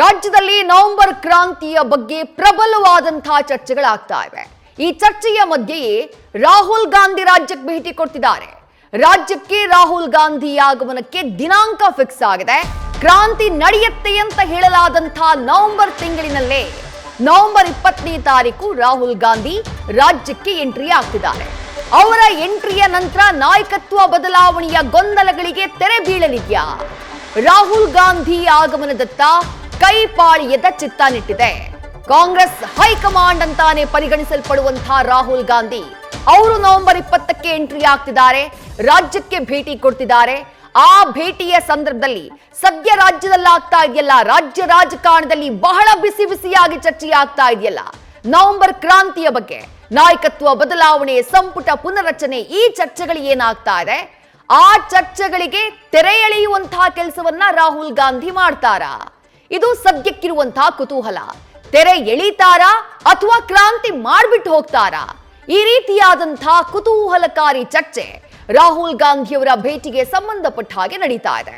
ರಾಜ್ಯದಲ್ಲಿ ನವೆಂಬರ್ ಕ್ರಾಂತಿಯ ಬಗ್ಗೆ ಪ್ರಬಲವಾದಂತಹ ಚರ್ಚೆಗಳಾಗ್ತಾ ಇವೆ. ಈ ಚರ್ಚೆಯ ಮಧ್ಯೆಯೇ ರಾಹುಲ್ ಗಾಂಧಿ ರಾಜ್ಯಕ್ಕೆ ಭೇಟಿ ಕೊಡ್ತಿದ್ದಾರೆ. ರಾಜ್ಯಕ್ಕೆ ರಾಹುಲ್ ಗಾಂಧಿ ಆಗಮನಕ್ಕೆ ದಿನಾಂಕ ಫಿಕ್ಸ್ ಆಗಿದೆ. ಕ್ರಾಂತಿ ನಡೆಯುತ್ತೆ ಅಂತ ಹೇಳಲಾದಂತಹ ನವೆಂಬರ್ ತಿಂಗಳಿನಲ್ಲೇ ನವೆಂಬರ್ 20ನೇ ತಾರೀಕು ರಾಹುಲ್ ಗಾಂಧಿ ರಾಜ್ಯಕ್ಕೆ ಎಂಟ್ರಿ ಆಗ್ತಿದ್ದಾರೆ. ಅವರ ಎಂಟ್ರಿಯ ನಂತರ ನಾಯಕತ್ವ ಬದಲಾವಣೆಯ ಗೊಂದಲಗಳಿಗೆ ತೆರೆ ಬೀಳಲಿದೆಯಾ? ರಾಹುಲ್ ಗಾಂಧಿ ಆಗಮನದತ್ತ ಕೈಪಾಳಿಯದ ಚಿತ್ತ ನೆಟ್ಟಿದೆ. ಕಾಂಗ್ರೆಸ್ ಹೈಕಮಾಂಡ್ ಅಂತಾನೆ ಪರಿಗಣಿಸಲ್ಪಡುವಂತಹ ರಾಹುಲ್ ಗಾಂಧಿ ಅವರು ನವೆಂಬರ್ 20ಕ್ಕೆ ಎಂಟ್ರಿ ಆಗ್ತಿದ್ದಾರೆ, ರಾಜ್ಯಕ್ಕೆ ಭೇಟಿ ಕೊಡ್ತಿದ್ದಾರೆ. ಆ ಭೇಟಿಯ ಸಂದರ್ಭದಲ್ಲಿ ಸದ್ಯ ರಾಜ್ಯದಲ್ಲಿ ಆಗ್ತಾ ಇದೆಯಲ್ಲ, ರಾಜ್ಯ ರಾಜಕಾರಣದಲ್ಲಿ ಬಹಳ ಬಿಸಿ ಬಿಸಿಯಾಗಿ ಚರ್ಚೆ ಆಗ್ತಾ ಇದೆಯಲ್ಲ ನವೆಂಬರ್ ಕ್ರಾಂತಿಯ ಬಗ್ಗೆ, ನಾಯಕತ್ವ ಬದಲಾವಣೆ, ಸಂಪುಟ ಪುನರಚನೆ, ಈ ಚರ್ಚೆಗಳು ಏನಾಗ್ತಾ ಇದೆ, ಆ ಚರ್ಚೆಗಳಿಗೆ ತೆರೆ ಎಳೆಯುವಂತಹ ಕೆಲಸವನ್ನ ರಾಹುಲ್ ಗಾಂಧಿ ಮಾಡ್ತಾರಾ? ಇದು ಸದ್ಯಕ್ಕಿರುವಂತಹ ಕುತೂಹಲ. ತೆರೆ ಎಳಿತಾರಾ ಅಥವಾ ಕ್ರಾಂತಿ ಮಾಡ್ಬಿಟ್ಟು ಹೋಗ್ತಾರಾ? ಈ ರೀತಿಯಾದಂತಹ ಕುತೂಹಲಕಾರಿ ಚರ್ಚೆ ರಾಹುಲ್ ಗಾಂಧಿಯವರ ಭೇಟಿಗೆ ಸಂಬಂಧಪಟ್ಟ ಹಾಗೆ ನಡೀತಾ ಇದೆ.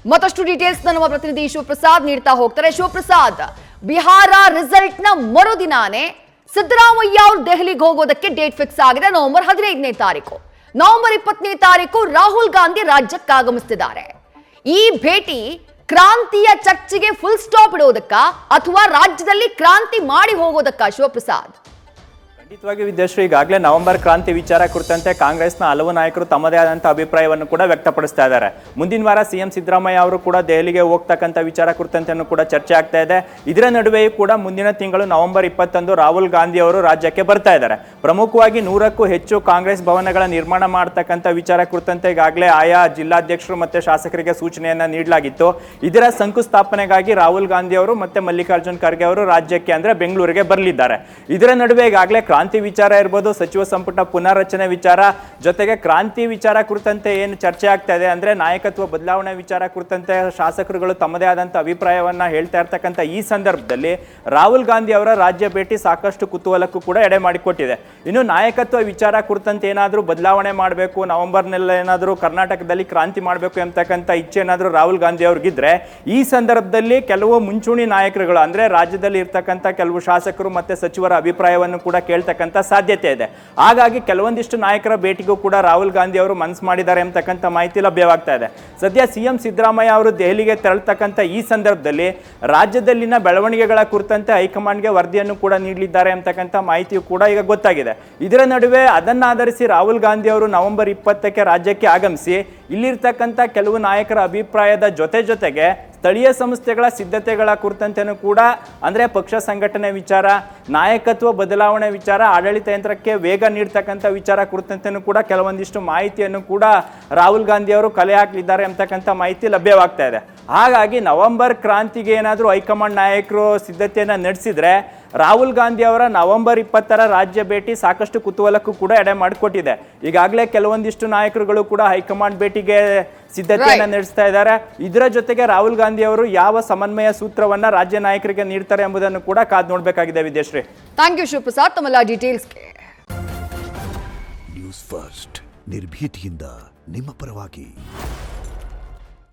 ಮತ್ತಷ್ಟು ಡೀಟೇಲ್ಸ್ ನಮ್ಮ ಪ್ರತಿನಿಧಿ ಶಿವಪ್ರಸಾದ್ ನೀಡ್ತಾ ಹೋಗ್ತಾರೆ. ಶಿವಪ್ರಸಾದ್, ಬಿಹಾರ ರಿಸಲ್ಟ್ ನ ಮರುದಿನಾನೇ ಸಿದ್ದರಾಮಯ್ಯ ಅವರು ದೆಹಲಿಗೆ ಹೋಗೋದಕ್ಕೆ ಡೇಟ್ ಫಿಕ್ಸ್ ಆಗಿದೆ. ನವೆಂಬರ್ 15ನೇ ತಾರೀಕು, ನವೆಂಬರ್ 20ನೇ ತಾರೀಕು ರಾಹುಲ್ ಗಾಂಧಿ ರಾಜ್ಯಕ್ಕೆ ಆಗಮಿಸುತ್ತಿದ್ದಾರೆ. ಈ ಭೇಟಿ ಕ್ರಾಂತಿಯ ಚರ್ಚೆಗೆ ಫುಲ್ ಸ್ಟಾಪ್ ಇಡೋದಕ್ಕ ಅಥವಾ ರಾಜ್ಯದಲ್ಲಿ ಕ್ರಾಂತಿ ಮಾಡಿ ಹೋಗೋದಕ್ಕ? ಶಿವಪ್ರಸಾದ್, ಖಂಡಿತವಾಗಿ ವಿದ್ಯಾಶ್ರೀ, ಈಗಾಗಲೇ ನವೆಂಬರ್ ಕ್ರಾಂತಿ ವಿಚಾರ ಕುರಿತಂತೆ ಕಾಂಗ್ರೆಸ್ನ ಹಲವು ನಾಯಕರು ತಮ್ಮದೇ ಆದಂತಹ ಅಭಿಪ್ರಾಯವನ್ನು ಕೂಡ ವ್ಯಕ್ತಪಡಿಸ್ತಾ ಇದ್ದಾರೆ. ಮುಂದಿನ ವಾರ ಸಿಎಂ ಸಿದ್ದರಾಮಯ್ಯ ಅವರು ಕೂಡ ದೆಹಲಿಗೆ ಹೋಗ್ತಕ್ಕಂಥ ವಿಚಾರ ಕುರಿತಂತೆ ಕೂಡ ಚರ್ಚೆ ಆಗ್ತಾ ಇದೆ. ಇದರ ನಡುವೆಯೂ ಕೂಡ ಮುಂದಿನ ತಿಂಗಳು ನವೆಂಬರ್ 20 ರಾಹುಲ್ ಗಾಂಧಿ ಅವರು ರಾಜ್ಯಕ್ಕೆ ಬರ್ತಾ ಇದ್ದಾರೆ. ಪ್ರಮುಖವಾಗಿ 100ಕ್ಕೂ ಹೆಚ್ಚು ಕಾಂಗ್ರೆಸ್ ಭವನಗಳ ನಿರ್ಮಾಣ ಮಾಡತಕ್ಕಂಥ ವಿಚಾರ ಕುರಿತಂತೆ ಈಗಾಗಲೇ ಆಯಾ ಜಿಲ್ಲಾಧ್ಯಕ್ಷರು ಮತ್ತೆ ಶಾಸಕರಿಗೆ ಸೂಚನೆಯನ್ನ ನೀಡಲಾಗಿತ್ತು. ಇದರ ಶಂಕುಸ್ಥಾಪನೆಗಾಗಿ ರಾಹುಲ್ ಗಾಂಧಿ ಅವರು ಮತ್ತೆ ಮಲ್ಲಿಕಾರ್ಜುನ್ ಖರ್ಗೆ ಅವರು ರಾಜ್ಯಕ್ಕೆ ಅಂದ್ರೆ ಬೆಂಗಳೂರಿಗೆ ಬರಲಿದ್ದಾರೆ. ಇದರ ನಡುವೆ ಈಗಾಗಲೇ ಕ್ರಾಂತಿ ವಿಚಾರ ಇರ್ಬೋದು, ಸಚಿವ ಸಂಪುಟ ಪುನರ್ರಚನೆ ವಿಚಾರ, ಜೊತೆಗೆ ಕ್ರಾಂತಿ ವಿಚಾರ ಕುರಿತಂತೆ ಏನು ಚರ್ಚೆ ಆಗ್ತಾ ಇದೆ ಅಂದ್ರೆ ನಾಯಕತ್ವ ಬದಲಾವಣೆ ವಿಚಾರ ಕುರಿತಂತೆ ಶಾಸಕರುಗಳು ತಮ್ಮದೇ ಆದಂಥ ಅಭಿಪ್ರಾಯವನ್ನ ಹೇಳ್ತಾ ಇರ್ತಕ್ಕಂಥ ಈ ಸಂದರ್ಭದಲ್ಲಿ ರಾಹುಲ್ ಗಾಂಧಿ ಅವರ ರಾಜ್ಯ ಭೇಟಿ ಸಾಕಷ್ಟು ಕುತೂಹಲಕ್ಕೂ ಕೂಡ ಎಡೆ ಮಾಡಿಕೊಟ್ಟಿದೆ. ಇನ್ನು ನಾಯಕತ್ವ ವಿಚಾರ ಕುರಿತಂತೆ ಏನಾದರೂ ಬದಲಾವಣೆ ಮಾಡಬೇಕು, ನವೆಂಬರ್ನೆಲ್ಲ ಏನಾದರೂ ಕರ್ನಾಟಕದಲ್ಲಿ ಕ್ರಾಂತಿ ಮಾಡಬೇಕು ಎಂಬತಕ್ಕಂಥ ಇಚ್ಛೆ ಏನಾದರೂ ರಾಹುಲ್ ಗಾಂಧಿ ಅವ್ರಿಗಿದ್ರೆ ಈ ಸಂದರ್ಭದಲ್ಲಿ ಕೆಲವು ಮುಂಚೂಣಿ ನಾಯಕರುಗಳು ಅಂದ್ರೆ ರಾಜ್ಯದಲ್ಲಿ ಇರ್ತಕ್ಕಂಥ ಕೆಲವು ಶಾಸಕರು ಮತ್ತೆ ಸಚಿವರ ಅಭಿಪ್ರಾಯವನ್ನು ಕೂಡ ಕೇಳ್ತಕ್ಕಂಥ ಸಾಧ್ಯತೆ ಇದೆ. ಹಾಗಾಗಿ ಕೆಲವೊಂದಿಷ್ಟು ನಾಯಕರ ಭೇಟಿಗೂ ಕೂಡ ರಾಹುಲ್ ಗಾಂಧಿ ಅವರು ಮನಸ್ಸು ಮಾಡಿದ್ದಾರೆ ಎಂಬತಕ್ಕಂಥ ಮಾಹಿತಿ ಲಭ್ಯವಾಗ್ತಾ ಇದೆ. ಸದ್ಯ ಸಿಎಂ ಸಿದ್ದರಾಮಯ್ಯ ಅವರು ದೆಹಲಿಗೆ ತೆರಳತಕ್ಕಂಥ ಈ ಸಂದರ್ಭದಲ್ಲಿ ರಾಜ್ಯದಲ್ಲಿನ ಬೆಳವಣಿಗೆಗಳ ಕುರಿತಂತೆ ಹೈಕಮಾಂಡ್ಗೆ ವರದಿಯನ್ನು ಕೂಡ ನೀಡಲಿದ್ದಾರೆ ಎಂಬತಕ್ಕಂಥ ಮಾಹಿತಿಯು ಕೂಡ ಈಗ ಗೊತ್ತಾಗಿದೆ. ಇದರ ನಡುವೆ ಅದನ್ನಾಧರಿಸಿ ರಾಹುಲ್ ಗಾಂಧಿ ಅವರು ನವೆಂಬರ್ 20ಕ್ಕೆ ರಾಜ್ಯಕ್ಕೆ ಆಗಮಿಸಿ ಇಲ್ಲಿರ್ತಕ್ಕಂಥ ಕೆಲವು ನಾಯಕರ ಅಭಿಪ್ರಾಯದ ಜೊತೆಗೆ ಸ್ಥಳೀಯ ಸಂಸ್ಥೆಗಳ ಸಿದ್ಧತೆಗಳ ಕುರಿತಂತೆನೂ ಕೂಡ ಅಂದ್ರೆ ಪಕ್ಷ ಸಂಘಟನೆ ವಿಚಾರ, ನಾಯಕತ್ವ ಬದಲಾವಣೆ ವಿಚಾರ, ಆಡಳಿತ ಯಂತ್ರಕ್ಕೆ ವೇಗ ನೀಡ್ತಕ್ಕಂಥ ವಿಚಾರ ಕುರಿತಂತೆನೂ ಕೂಡ ಕೆಲವೊಂದಿಷ್ಟು ಮಾಹಿತಿಯನ್ನು ಕೂಡ ರಾಹುಲ್ ಗಾಂಧಿ ಅವರು ಕಲೆ ಹಾಕಲಿದ್ದಾರೆ ಎಂಬತಕ್ಕಂಥ ಮಾಹಿತಿ ಲಭ್ಯವಾಗ್ತಾ ಇದೆ. ಹಾಗಾಗಿ ನವೆಂಬರ್ ಕ್ರಾಂತಿಗೆ ಏನಾದರೂ ಹೈಕಮಾಂಡ್ ನಾಯಕರು ಸಿದ್ಧತೆಯನ್ನು ನಡೆಸಿದ್ರೆ ರಾಹುಲ್ ಗಾಂಧಿ ಅವರ ನವೆಂಬರ್ 20ರ ರಾಜ್ಯ ಭೇಟಿ ಸಾಕಷ್ಟು ಕುತೂಹಲಕ್ಕೂ ಕೂಡ ಎಡೆ ಮಾಡಿಕೊಟ್ಟಿದೆ. ಈಗಾಗಲೇ ಕೆಲವೊಂದಿಷ್ಟು ನಾಯಕರುಗಳು ಕೂಡ ಹೈಕಮಾಂಡ್ ಭೇಟಿಗೆ ಸಿದ್ಧತೆಯನ್ನು ನಡೆಸ್ತಾ ಇದ್ದಾರೆ. ಇದರ ಜೊತೆಗೆ ರಾಹುಲ್ ಗಾಂಧಿ ಅವರು ಯಾವ ಸಮನ್ವಯ ಸೂತ್ರವನ್ನ ರಾಜ್ಯ ನಾಯಕರಿಗೆ ನೀಡ್ತಾರೆ ಎಂಬುದನ್ನು ಕೂಡ ಕಾದು ನೋಡಬೇಕಾಗಿದೆ. ವಿದ್ಯಾಶ್ರೀ, ಥ್ಯಾಂಕ್ ಯು ಶಿವಪ್ರಸಾದ್ ತಮ್ಮೆಲ್ಲ ಡೀಟೇಲ್ಸ್ಗೆ. ನ್ಯೂಸ್ ಫಸ್ಟ್, ನಿರ್ಭೀತಿಯಿಂದ ನಿಮ್ಮ ಪರವಾಗಿ.